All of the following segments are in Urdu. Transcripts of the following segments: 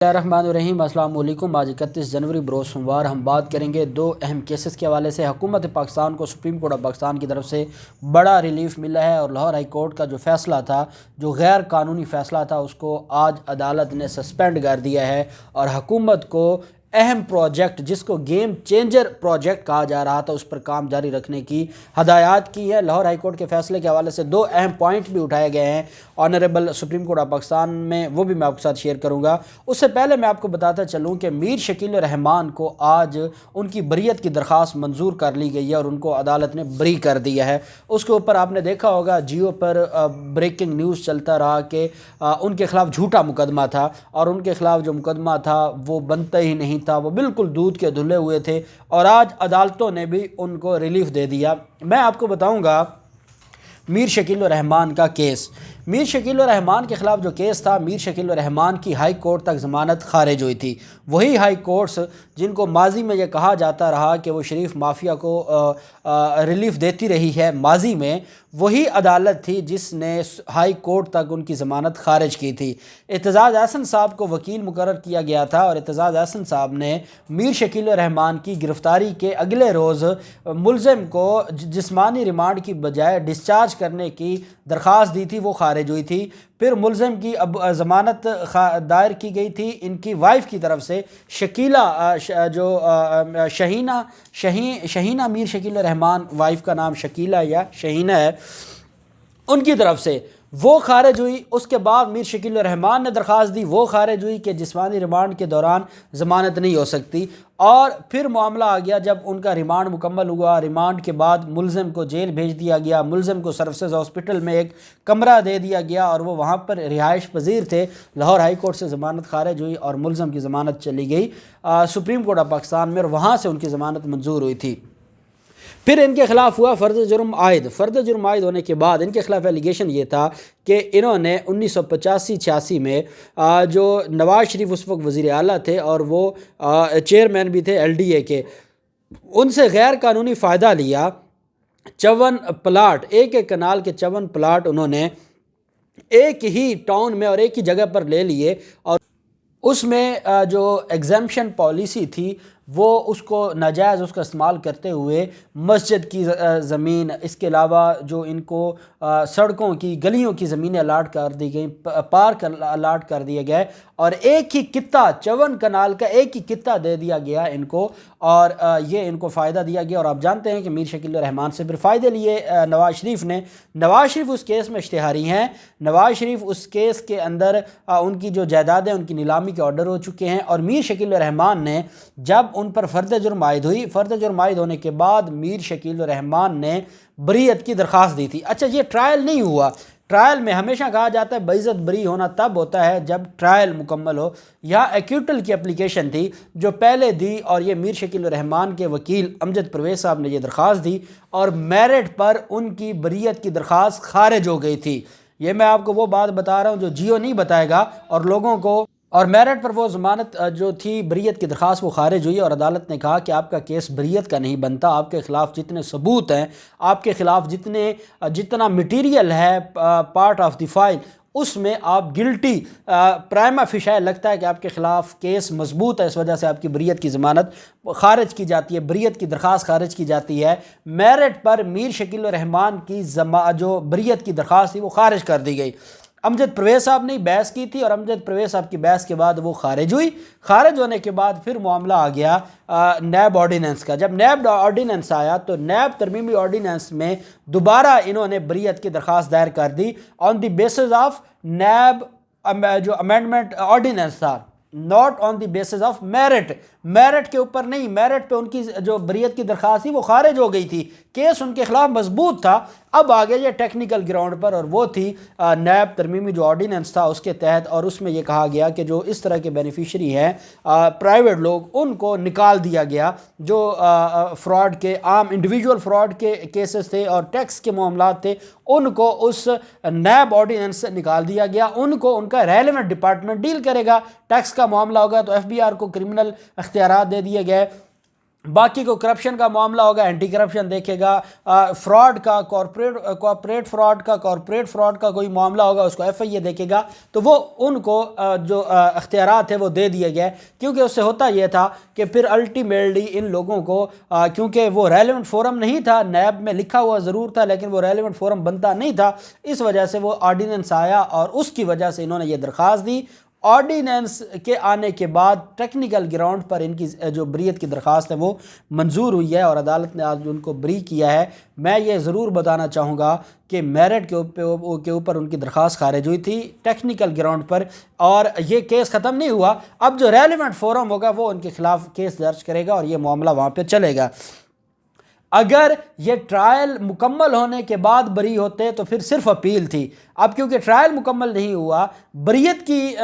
الرحمن الرحیم، السلام علیکم۔ آج 31 جنوری بروز سوموار ہم بات کریں گے دو اہم کیسز کے حوالے سے۔ حکومت پاکستان کو سپریم کورٹ آف پاکستان کی طرف سے بڑا ریلیف ملا ہے اور لاہور ہائی کورٹ کا جو فیصلہ تھا، جو غیر قانونی فیصلہ تھا، اس کو آج عدالت نے سسپینڈ کر دیا ہے اور حکومت کو اہم پروجیکٹ جس کو گیم چینجر پروجیکٹ کہا جا رہا تھا اس پر کام جاری رکھنے کی ہدایات کی ہے۔ لاہور ہائی کورٹ کے فیصلے کے حوالے سے دو اہم پوائنٹ بھی اٹھائے گئے ہیں honourable supreme court of Pakistan میں، وہ بھی میں آپ کے ساتھ شیئر کروں گا۔ اس سے پہلے میں آپ کو بتاتا چلوں کہ میر شکیل الرحمان کو آج ان کی بریت کی درخواست منظور کر لی گئی ہے اور ان کو عدالت نے بری کر دیا ہے۔ اس کے اوپر آپ نے دیکھا ہوگا جیو پر بریکنگ نیوز چلتا رہا کہ ان کے خلاف جھوٹا مقدمہ تھا اور ان کے خلاف جو مقدمہ تھا وہ بنتا ہی نہیں تھا، وہ بالکل دودھ کے دھلے ہوئے تھے، اور آج عدالتوں نے بھی ان کو ریلیف دے دیا۔ میں آپ کو بتاؤں گا میر شکیل الرحمان کا کیس۔ میر شکیل الرحمان کے خلاف جو کیس تھا، میر شکیل الرحمان کی ہائی کورٹ تک ضمانت خارج ہوئی تھی۔ وہی ہائی کورٹس جن کو ماضی میں یہ کہا جاتا رہا کہ وہ شریف مافیا کو ریلیف دیتی رہی ہے ماضی میں، وہی عدالت تھی جس نے ہائی کورٹ تک ان کی ضمانت خارج کی تھی۔ اعتزاز احسن صاحب کو وکیل مقرر کیا گیا تھا اور اعتزاز احسن صاحب نے میر شکیل الرحمان کی گرفتاری کے اگلے روز ملزم کو جسمانی ریمانڈ کی بجائے ڈسچارج کرنے کی درخواست دی تھی، وہ خارج ہوئی تھی۔ پھر ملزم کی اب ضمانت دائر کی گئی تھی ان کی وائف کی طرف سے، شکیلہ جو شہینہ میر شکیل الرحمان، وائف کا نام شکیلہ یا شہینہ ہے، ان کی طرف سے وہ خارج ہوئی۔ اس کے بعد میر شکیل الرحمان نے درخواست دی، وہ خارج ہوئی کہ جسمانی ریمانڈ کے دوران ضمانت نہیں ہو سکتی، اور پھر معاملہ آ گیا جب ان کا ریمانڈ مکمل ہوا۔ ریمانڈ کے بعد ملزم کو جیل بھیج دیا گیا، ملزم کو سروسز ہاسپٹل میں ایک کمرہ دے دیا گیا اور وہ وہاں پر رہائش پذیر تھے۔ لاہور ہائی کورٹ سے ضمانت خارج ہوئی اور ملزم کی ضمانت چلی گئی سپریم کورٹ آف پاکستان میں، اور وہاں سے ان کی ضمانت منظور ہوئی تھی۔ پھر ان کے خلاف ہوا فرض جرم عائد۔ فرض جرم عائد ہونے کے بعد ان کے خلاف ایلیگیشن یہ تھا کہ انہوں نے 1985-86 میں جو نواز شریف اس وقت وزیر اعلیٰ تھے اور وہ چیئرمین بھی تھے LDA کے، ان سے غیر قانونی فائدہ لیا۔ 54 پلاٹ، ایک کنال کے 54 پلاٹ انہوں نے ایک ہی ٹاؤن میں اور ایک ہی جگہ پر لے لیے، اور اس میں جو ایگزیمپشن پالیسی تھی وہ اس کو ناجائز اس کا استعمال کرتے ہوئے مسجد کی زمین، اس کے علاوہ جو ان کو سڑکوں کی گلیوں کی زمینیں الاٹ کر دی گئیں، پارک الاٹ کر دیے گئے، اور ایک ہی خطہ 54 کنال کا ایک ہی خطہ دے دیا گیا ان کو، اور یہ ان کو فائدہ دیا گیا۔ اور آپ جانتے ہیں کہ میر شکیل الرحمان سے پھر فائدے لیے نواز شریف نے۔ نواز شریف اس کیس میں اشتہاری ہیں، نواز شریف اس کیس کے اندر ان کی جو جائیدادیں ان کی نیلامی کے آرڈر ہو چکے ہیں، اور میر شکیل الرحمان نے جب ان پر فرد جرم عائد ہوئی، فرد جرم عائد ہونے کے بعد میر شکیل الرحمان نے بریت کی درخواست دی تھی۔ اچھا، یہ ٹرائل نہیں ہوا۔ ٹرائل میں ہمیشہ کہا جاتا ہے باعزت بری ہونا تب ہوتا ہے جب ٹرائل مکمل ہو۔ یہاں ایکیوٹل کی اپلیکیشن تھی جو پہلے دی، اور یہ میر شکیل الرحمان کے وکیل امجد پرویز صاحب نے یہ درخواست دی، اور میرٹ پر ان کی بریت کی درخواست خارج ہو گئی تھی۔ یہ میں آپ کو وہ بات بتا رہا ہوں جو جیو نہیں بتائے گا، اور لوگوں کو، اور میرٹ پر وہ ضمانت جو تھی بریت کی درخواست وہ خارج ہوئی، اور عدالت نے کہا کہ آپ کا کیس بریت کا نہیں بنتا، آپ کے خلاف جتنے ثبوت ہیں، آپ کے خلاف جتنا مٹیریل ہے پارٹ آف دی فائل، اس میں آپ گلٹی پرائما فیشائے لگتا ہے کہ آپ کے خلاف کیس مضبوط ہے، اس وجہ سے آپ کی بریت کی ضمانت خارج کی جاتی ہے، بریت کی درخواست خارج کی جاتی ہے۔ میرٹ پر میر شکیل الرحمان کی جو بریت کی درخواست تھی وہ خارج کر دی گئی۔ امجد پرویز صاحب نے بحث کی تھی، اور امجد پرویز صاحب کی بحث کے بعد وہ خارج ہوئی۔ خارج ہونے کے بعد پھر معاملہ آ گیا نیب آرڈیننس کا۔ جب نیب آرڈیننس آیا تو نیب ترمیمی آرڈیننس میں دوبارہ انہوں نے بریت کی درخواست دائر کر دی on the basis of NAB جو امینڈمنٹ آرڈیننس تھا، not on the basis of merit. Merit کے اوپر نہیں، میرٹ پہ ان کی جو بریت کی درخواست تھی وہ خارج ہو گئی تھی، کیس ان کے خلاف مضبوط تھا۔ اب آگے یہ ٹیکنیکل گراؤنڈ پر، اور وہ تھی نیب ترمیمی جو آرڈیننس تھا اس کے تحت، اور اس میں یہ کہا گیا کہ جو اس طرح کے بینیفیشری ہیں پرائیویٹ لوگ، ان کو نکال دیا گیا۔ جو فراڈ کے عام انڈیویجول فراڈ کے کیسز تھے اور ٹیکس کے معاملات تھے، ان کو اس نیب آرڈیننس سے نکال دیا گیا۔ ان کو ان کا ریلیونٹ ڈپارٹمنٹ ڈیل کرے گا۔ ٹیکس کا معاملہ ہوگا تو FBI کو کرمنل اختیارات دے دیے گئے، باقی کو کرپشن کا معاملہ ہوگا اینٹی کرپشن دیکھے گا، فراڈ کا کارپوریٹ فراڈ کا کوئی معاملہ ہوگا اس کو ایف آئی اے دیکھے گا، تو وہ ان کو جو اختیارات ہے وہ دے دیے گئے، کیونکہ اس سے ہوتا یہ تھا کہ پھر الٹیمیٹلی ان لوگوں کو کیونکہ وہ ریلیونٹ فورم نہیں تھا، نیب میں لکھا ہوا ضرور تھا لیکن وہ ریلیونٹ فورم بنتا نہیں تھا، اس وجہ سے وہ آرڈیننس آیا اور اس کی وجہ سے انہوں نے یہ درخواست دی۔ آرڈیننس کے آنے کے بعد ٹیکنیکل گراؤنڈ پر ان کی جو بریت کی درخواست ہے وہ منظور ہوئی ہے اور عدالت نے آج ان کو بری کیا ہے۔ میں یہ ضرور بتانا چاہوں گا کہ میرٹ کے اوپر ان کی درخواست خارج ہوئی تھی ٹیکنیکل گراؤنڈ پر، اور یہ کیس ختم نہیں ہوا، اب جو ریلیونٹ فورم ہوگا وہ ان کے خلاف کیس درج کرے گا اور یہ معاملہ وہاں پہ چلے گا۔ اگر یہ ٹرائل مکمل ہونے کے بعد بری ہوتے تو پھر صرف اپیل تھی، اب کیونکہ ٹرائل مکمل نہیں ہوا، بریت کی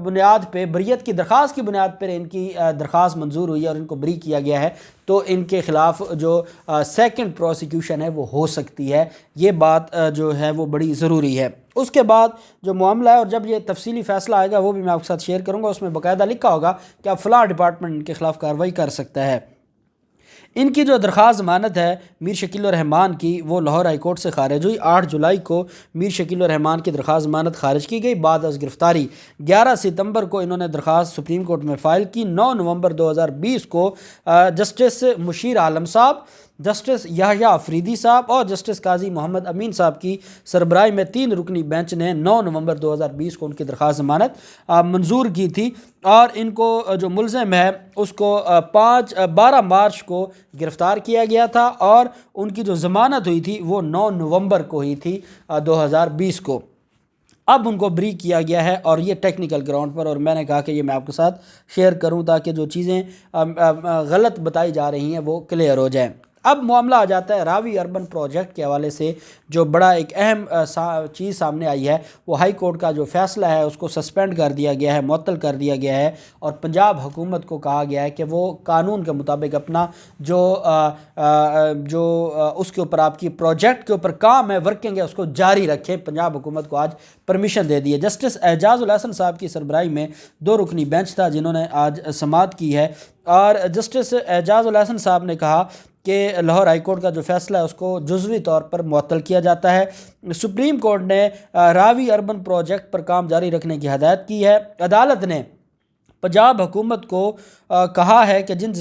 بنیاد پہ، بریت کی درخواست کی بنیاد پر ان کی درخواست منظور ہوئی ہے اور ان کو بری کیا گیا ہے، تو ان کے خلاف جو سیکنڈ پروسیکیوشن ہے وہ ہو سکتی ہے، یہ بات جو ہے وہ بڑی ضروری ہے۔ اس کے بعد جو معاملہ ہے، اور جب یہ تفصیلی فیصلہ آئے گا وہ بھی میں آپ کے ساتھ شیئر کروں گا، اس میں باقاعدہ لکھا ہوگا کہ اب فلاں ڈپارٹمنٹ ان کے خلاف کارروائی کر سکتا ہے۔ ان کی جو درخواست ضمانت ہے میر شکیل الرحمان کی، وہ لاہور ہائی کورٹ سے خارج ہوئی۔ 8 جولائی کو میر شکیل الرحمان کی درخواست ضمانت خارج کی گئی بعد از گرفتاری۔ 11 ستمبر کو انہوں نے درخواست سپریم کورٹ میں فائل کی۔ 9 نومبر 2020 کو جسٹس مشیر عالم صاحب، جسٹس یحییٰ افریدی صاحب اور جسٹس قاضی محمد امین صاحب کی سربراہی میں 3 رکنی بینچ نے 9 نومبر 2020 کو ان کی درخواست ضمانت منظور کی تھی، اور ان کو جو ملزم ہے اس کو 12 مارچ کو گرفتار کیا گیا تھا، اور ان کی جو ضمانت ہوئی تھی وہ 9 نومبر کو ہوئی تھی 2020 کو۔ اب ان کو بری کیا گیا ہے اور یہ ٹیکنیکل گراؤنڈ پر، اور میں نے کہا کہ یہ میں آپ کے ساتھ شیئر کروں تاکہ جو چیزیں غلط بتائی جا رہی ہیں وہ کلیئر ہو جائیں۔ اب معاملہ آ جاتا ہے راوی اربن پروجیکٹ کے حوالے سے، جو بڑا ایک اہم چیز سامنے آئی ہے، وہ ہائی کورٹ کا جو فیصلہ ہے اس کو سسپینڈ کر دیا گیا ہے، معطل کر دیا گیا ہے، اور پنجاب حکومت کو کہا گیا ہے کہ وہ قانون کے مطابق اپنا جو اس کے اوپر آپ کی پروجیکٹ کے اوپر کام ہے، ورکنگ ہے، اس کو جاری رکھیں۔ پنجاب حکومت کو آج پرمیشن دے دی ہے۔ جسٹس اعجاز الحسن صاحب کی سربراہی میں 2 رکنی بینچ تھا جنہوں نے آج سماعت کی ہے، اور جسٹس اعجاز الحسن صاحب نے کہا کہ لاہور ہائی کورٹ کا جو فیصلہ ہے اس کو جزوی طور پر معطل کیا جاتا ہے۔ سپریم کورٹ نے راوی اربن پروجیکٹ پر کام جاری رکھنے کی ہدایت کی ہے۔ عدالت نے پنجاب حکومت کو کہا ہے کہ جن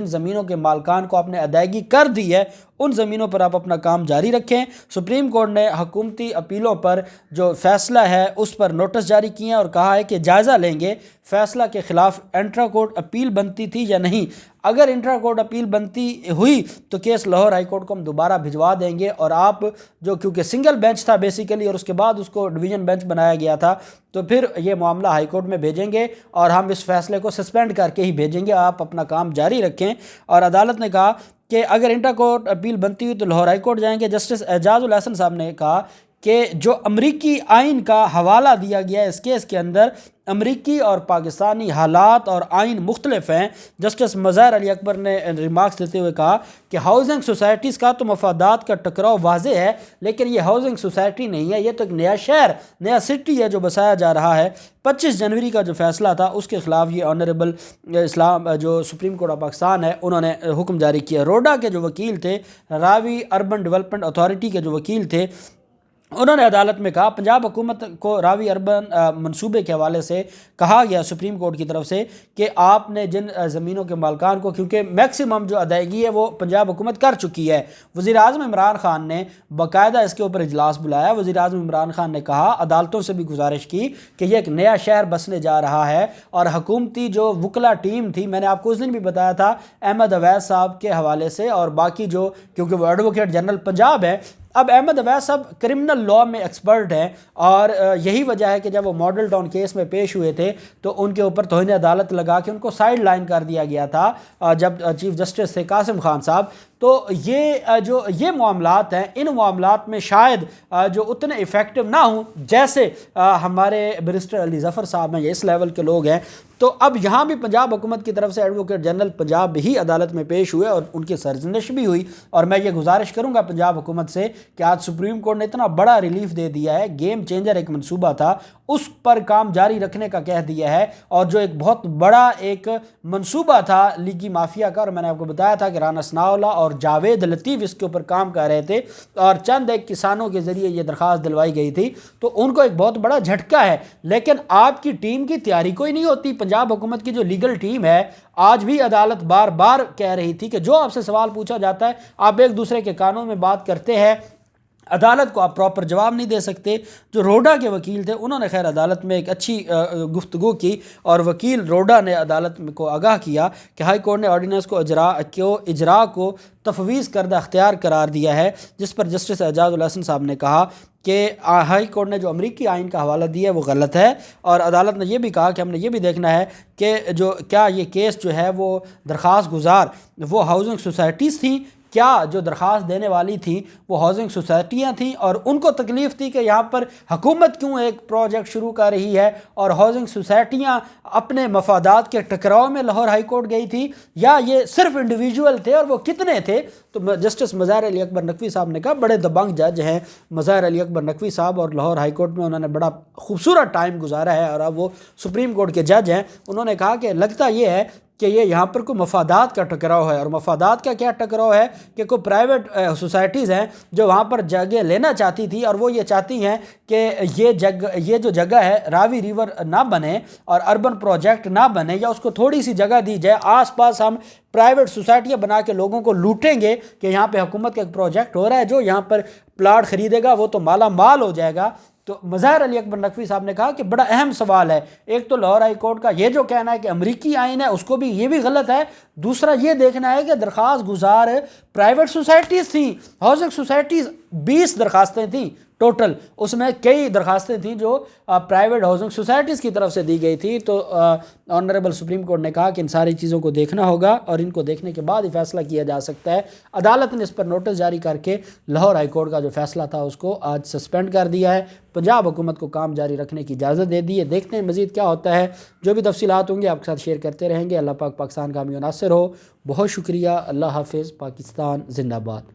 زمینوں کے مالکان کو آپ نے ادائیگی کر دی ہے ان زمینوں پر آپ اپنا کام جاری رکھیں۔ سپریم کورٹ نے حکومتی اپیلوں پر جو فیصلہ ہے اس پر نوٹس جاری کیے ہیں اور کہا ہے کہ جائزہ لیں گے فیصلہ کے خلاف انٹرا کورٹ اپیل بنتی تھی یا نہیں۔ اگر انٹرا کورٹ اپیل بنتی ہوئی تو کیس لاہور ہائی کورٹ کو ہم دوبارہ بھجوا دیں گے، اور آپ جو کیونکہ سنگل بینچ تھا بیسیکلی اور اس کے بعد اس کو ڈویژن بینچ بنایا گیا تھا، تو پھر یہ معاملہ ہائی کورٹ میں بھیجیں گے اور ہم اس فیصلے کو سسپینڈ کر کے ہی بھیجیں گے، آپ اپنا کام جاری رکھیں۔ اور عدالت نے کہا کہ اگر انٹر کورٹ اپیل بنتی ہوئی تو لاہور ہائی کورٹ جائیں گے۔ جسٹس اعجاز الحسن صاحب نے کہا کہ جو امریکی آئین کا حوالہ دیا گیا ہے اس کیس کے اندر، امریکی اور پاکستانی حالات اور آئین مختلف ہیں۔ جسٹس مظہر علی اکبر نے ریمارکس دیتے ہوئے کہا کہ ہاؤسنگ سوسائٹیز کا تو مفادات کا ٹکراؤ واضح ہے، لیکن یہ ہاؤسنگ سوسائٹی نہیں ہے، یہ تو ایک نیا شہر، نیا سٹی ہے جو بسایا جا رہا ہے۔ 25 جنوری کا جو فیصلہ تھا اس کے خلاف یہ آنریبل اسلام جو سپریم کورٹ آف پاکستان ہے انہوں نے حکم جاری کیا۔ روڈا کے جو وکیل تھے، راوی اربن ڈیولپمنٹ اتھارٹی کے جو وکیل تھے، انہوں نے عدالت میں کہا پنجاب حکومت کو راوی اربن منصوبے کے حوالے سے کہا گیا سپریم کورٹ کی طرف سے کہ آپ نے جن زمینوں کے مالکان کو، کیونکہ میکسیمم جو ادائیگی ہے وہ پنجاب حکومت کر چکی ہے، وزیر اعظم عمران خان نے باقاعدہ اس کے اوپر اجلاس بلایا۔ وزیر اعظم عمران خان نے کہا، عدالتوں سے بھی گزارش کی کہ یہ ایک نیا شہر بسنے جا رہا ہے، اور حکومتی جو وکلا ٹیم تھی، میں نے آپ کو اس دن بھی بتایا تھا احمد اویس صاحب کے حوالے سے، اور باقی جو کیونکہ وہ ایڈوکیٹ جنرل پنجاب ہے، اب احمد اویس صاحب کرمنل لا میں ایکسپرٹ ہیں، اور یہی وجہ ہے کہ جب وہ ماڈل ٹاؤن کیس میں پیش ہوئے تھے تو ان کے اوپر توہین عدالت لگا کے ان کو سائیڈ لائن کر دیا گیا تھا جب چیف جسٹس تھے قاسم خان صاحب۔ تو یہ معاملات ہیں، ان معاملات میں شاید جو اتنے افیکٹو نہ ہوں جیسے ہمارے برسٹر علی ظفر صاحب ہیں یا اس لیول کے لوگ ہیں. تو اب یہاں بھی پنجاب حکومت کی طرف سے ایڈوکیٹ جنرل پنجاب ہی عدالت میں پیش ہوئے اور ان کی سرزنش بھی ہوئی. اور میں یہ گزارش کروں گا پنجاب حکومت سے کہ آج سپریم کورٹ نے اتنا بڑا ریلیف دے دیا ہے، گیم چینجر ایک منصوبہ تھا اس پر کام جاری رکھنے کا کہہ دیا ہے. اور جو ایک بہت بڑا ایک منصوبہ تھا لیگی مافیا کا، اور میں نے آپ کو بتایا تھا کہ رانا ثناءاللہ اور جاوید لطیف اس کے اوپر کام کر رہے تھے اور چند ایک کسانوں کے ذریعے یہ درخواست دلوائی گئی تھی، تو ان کو ایک بہت بڑا جھٹکا ہے. لیکن آپ کی ٹیم کی تیاری کوئی نہیں ہوتی. پنجاب حکومت کی جو لیگل ٹیم ہے، آج بھی عدالت بار بار کہہ رہی تھی کہ جو آپ سے سوال پوچھا جاتا ہے آپ ایک دوسرے کے کانوں میں بات کرتے ہیں، عدالت کو آپ پراپر جواب نہیں دے سکتے. جو روڈا کے وکیل تھے انہوں نے خیر عدالت میں ایک اچھی گفتگو کی اور وکیل روڈا نے عدالت کو آگاہ کیا کہ ہائی کورٹ نے آرڈیننس کو اجرا کو تفویض کردہ اختیار قرار دیا ہے، جس پر جسٹس اعجاز الحسن صاحب نے کہا کہ ہائی کورٹ نے جو امریکی آئین کا حوالہ دیا ہے وہ غلط ہے. اور عدالت نے یہ بھی کہا کہ ہم نے یہ بھی دیکھنا ہے کہ کیا یہ کیس جو ہے وہ درخواست گزار وہ ہاؤسنگ سوسائٹیز تھیں، کیا جو درخواست دینے والی تھیں وہ ہاؤسنگ سوسائٹیاں تھیں، اور ان کو تکلیف تھی کہ یہاں پر حکومت کیوں ایک پروجیکٹ شروع کر رہی ہے، اور ہاؤسنگ سوسائٹیاں اپنے مفادات کے ٹکراؤ میں لاہور ہائی کورٹ گئی تھی، یا یہ صرف انڈیویجول تھے اور وہ کتنے تھے. تو جسٹس مظاہر علی اکبر نقوی صاحب نے کہا، بڑے دبنگ جج ہیں مظاہر علی اکبر نقوی صاحب، اور لاہور ہائی کورٹ میں انہوں نے بڑا خوبصورت ٹائم گزارا ہے اور اب وہ سپریم کورٹ کے جج ہیں. انہوں نے کہا کہ لگتا یہ ہے کہ یہ یہاں پر کوئی مفادات کا ٹکراؤ ہے. اور مفادات کا کیا ٹکراؤ ہے کہ کوئی پرائیویٹ سوسائٹیز ہیں جو وہاں پر جگہ لینا چاہتی تھی، اور وہ یہ چاہتی ہیں کہ یہ جو جگہ ہے راوی ریور نہ بنے اور اربن پروجیکٹ نہ بنے، یا اس کو تھوڑی سی جگہ دی جائے، آس پاس ہم پرائیویٹ سوسائٹیاں بنا کے لوگوں کو لوٹیں گے کہ یہاں پہ حکومت کا ایک پروجیکٹ ہو رہا ہے، جو یہاں پر پلاٹ خریدے گا وہ تو مالا مال ہو جائے گا. تو مظاہر علی اکبر نقوی صاحب نے کہا کہ بڑا اہم سوال ہے. ایک تو لاہور ہائی کورٹ کا یہ جو کہنا ہے کہ امریکی آئین ہے اس کو بھی یہ بھی غلط ہے، دوسرا یہ دیکھنا ہے کہ درخواست گزار پرائیویٹ سوسائٹیز تھیں، ہاؤسنگ سوسائٹیز 20 درخواستیں تھیں ٹوٹل، اس میں کئی درخواستیں تھیں جو پرائیویٹ ہاؤسنگ سوسائٹیز کی طرف سے دی گئی تھی. تو آنریبل سپریم کورٹ نے کہا کہ ان ساری چیزوں کو دیکھنا ہوگا اور ان کو دیکھنے کے بعد ہی فیصلہ کیا جا سکتا ہے. عدالت نے اس پر نوٹس جاری کر کے لاہور ہائی کورٹ کا جو فیصلہ تھا اس کو آج سسپینڈ کر دیا ہے. پنجاب حکومت کو کام جاری رکھنے کی اجازت دے دی ہے. دیکھتے ہیں مزید کیا ہوتا ہے. جو بھی تفصیلات ہوں گے آپ کے ساتھ شیئر کرتے رہیں گے. اللہ پاک پاکستان کا حامی و ناصر ہو. بہت شکریہ. اللہ حافظ. پاکستان زندہ باد.